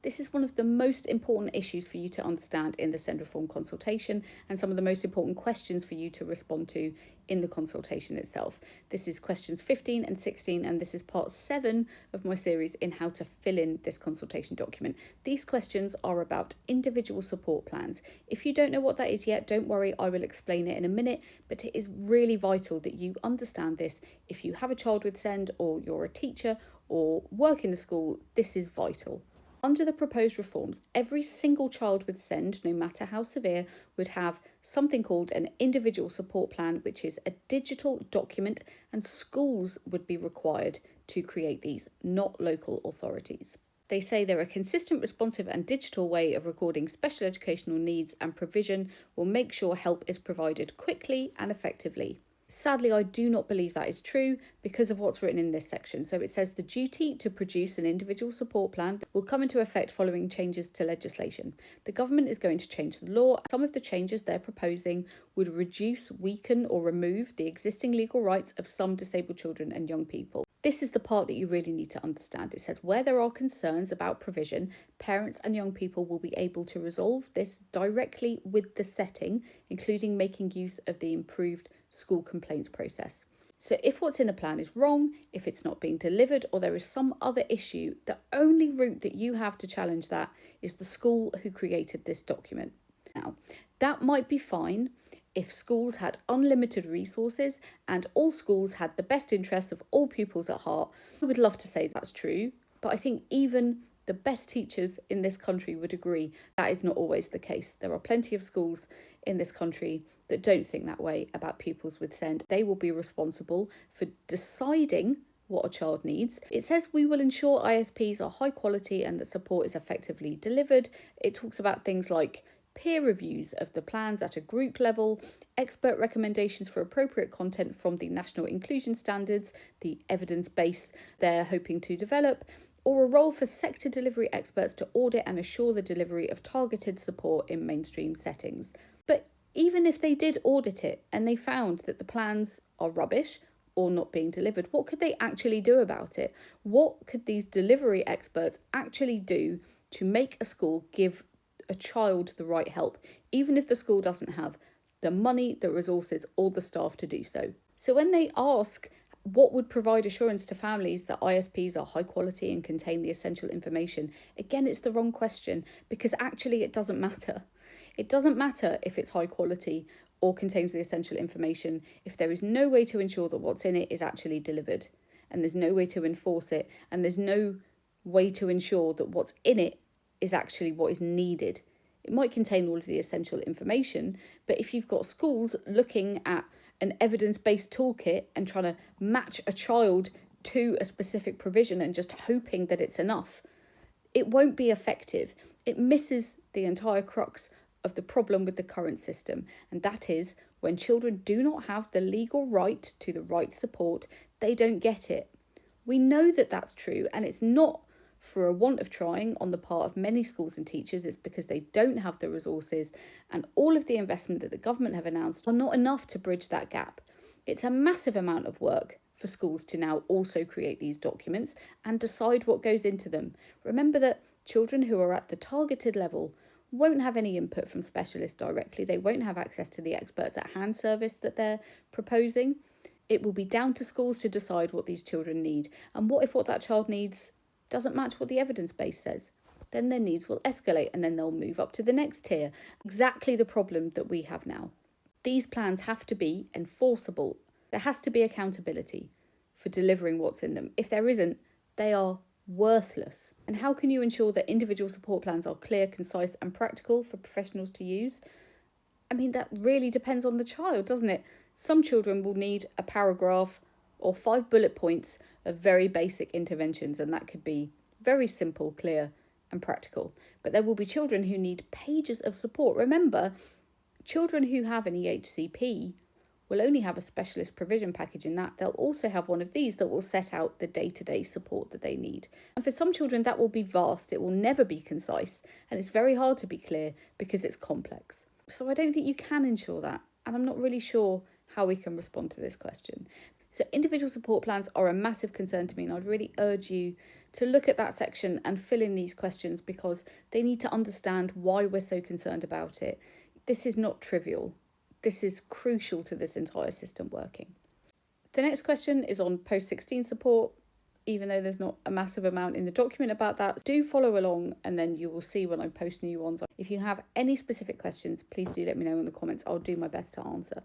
This is one of the most important issues for you to understand in the SEND reform consultation, and some of the most important questions for you to respond to in the consultation itself. This is questions 15 and 16, and this is part 7 of my series in how to fill in this consultation document. These questions are about individual support plans. If you don't know what that is yet, don't worry, I will explain it in a minute, but it is really vital that you understand this. If you have a child with SEND, or you're a teacher or work in a school, this is vital. Under the proposed reforms, every single child with SEND, no matter how severe, would have something called an individual support plan, which is a digital document, and schools would be required to create these, not local authorities. They say they're a consistent, responsive and digital way of recording special educational needs, and provision will make sure help is provided quickly and effectively. Sadly, I do not believe that is true because of what's written in this section. So it says the duty to produce an individual support plan will come into effect following changes to legislation. The government is going to change the law. Some of the changes they're proposing would reduce, weaken or remove the existing legal rights of some disabled children and young people. This is the part that you really need to understand. It says where there are concerns about provision, parents and young people will be able to resolve this directly with the setting, including making use of the improved school complaints process. So if what's in the plan is wrong, if it's not being delivered, or there is some other issue, the only route that you have to challenge that is the school who created this document. Now, that might be fine if schools had unlimited resources and all schools had the best interest of all pupils at heart. I would love to say that's true, but I think even the best teachers in this country would agree that is not always the case. There are plenty of schools in this country that don't think that way about pupils with SEND. They will be responsible for deciding what a child needs. It says we will ensure ISPs are high quality and that support is effectively delivered. It talks about things like peer reviews of the plans at a group level, expert recommendations for appropriate content from the national inclusion standards, the evidence base they're hoping to develop, or a role for sector delivery experts to audit and assure the delivery of targeted support in mainstream settings. But even if they did audit it and they found that the plans are rubbish or not being delivered, what could they actually do about it? What could these delivery experts actually do to make a school give a child the right help, even if the school doesn't have the money, the resources or the staff to do so? So when they ask what would provide assurance to families that ISPs are high quality and contain the essential information, again, it's the wrong question, because actually it doesn't matter. It doesn't matter if it's high quality or contains the essential information if there is no way to ensure that what's in it is actually delivered, and there's no way to enforce it, and there's no way to ensure that what's in it is actually what is needed. It might contain all of the essential information, but if you've got schools looking at an evidence-based toolkit and trying to match a child to a specific provision and just hoping that it's enough, it won't be effective. It misses the entire crux of the problem with the current system, and that is when children do not have the legal right to the right support, they don't get it. We know that that's true, and it's not for a want of trying on the part of many schools and teachers. It's because they don't have the resources, and all of the investment that the government have announced are not enough to bridge that gap. It's a massive amount of work for schools to now also create these documents and decide what goes into them. Remember that children who are at the targeted level won't have any input from specialists directly. They won't have access to the experts at hand service that they're proposing. It will be down to schools to decide what these children need. And what if what that child needs doesn't match what the evidence base says? Then their needs will escalate and then they'll move up to the next tier. Exactly the problem that we have now. These plans have to be enforceable. There has to be accountability for delivering what's in them. If there isn't, they are worthless. And how can you ensure that individual support plans are clear, concise and practical for professionals to use? I mean, that really depends on the child, doesn't it? Some children will need a paragraph or 5 bullet points of very basic interventions, and that could be very simple, clear and practical. But there will be children who need pages of support. Remember, children who have an EHCP will only have a specialist provision package in that. They'll also have one of these that will set out the day-to-day support that they need. And for some children, that will be vast. It will never be concise, and it's very hard to be clear because it's complex. So I don't think you can ensure that, and I'm not really sure how we can respond to this question. So individual support plans are a massive concern to me, and I'd really urge you to look at that section and fill in these questions because they need to understand why we're so concerned about it. This is not trivial. This is crucial to this entire system working. The next question is on post-16 support. Even though there's not a massive amount in the document about that, do follow along and then you will see when I post new ones. If you have any specific questions, please do let me know in the comments. I'll do my best to answer.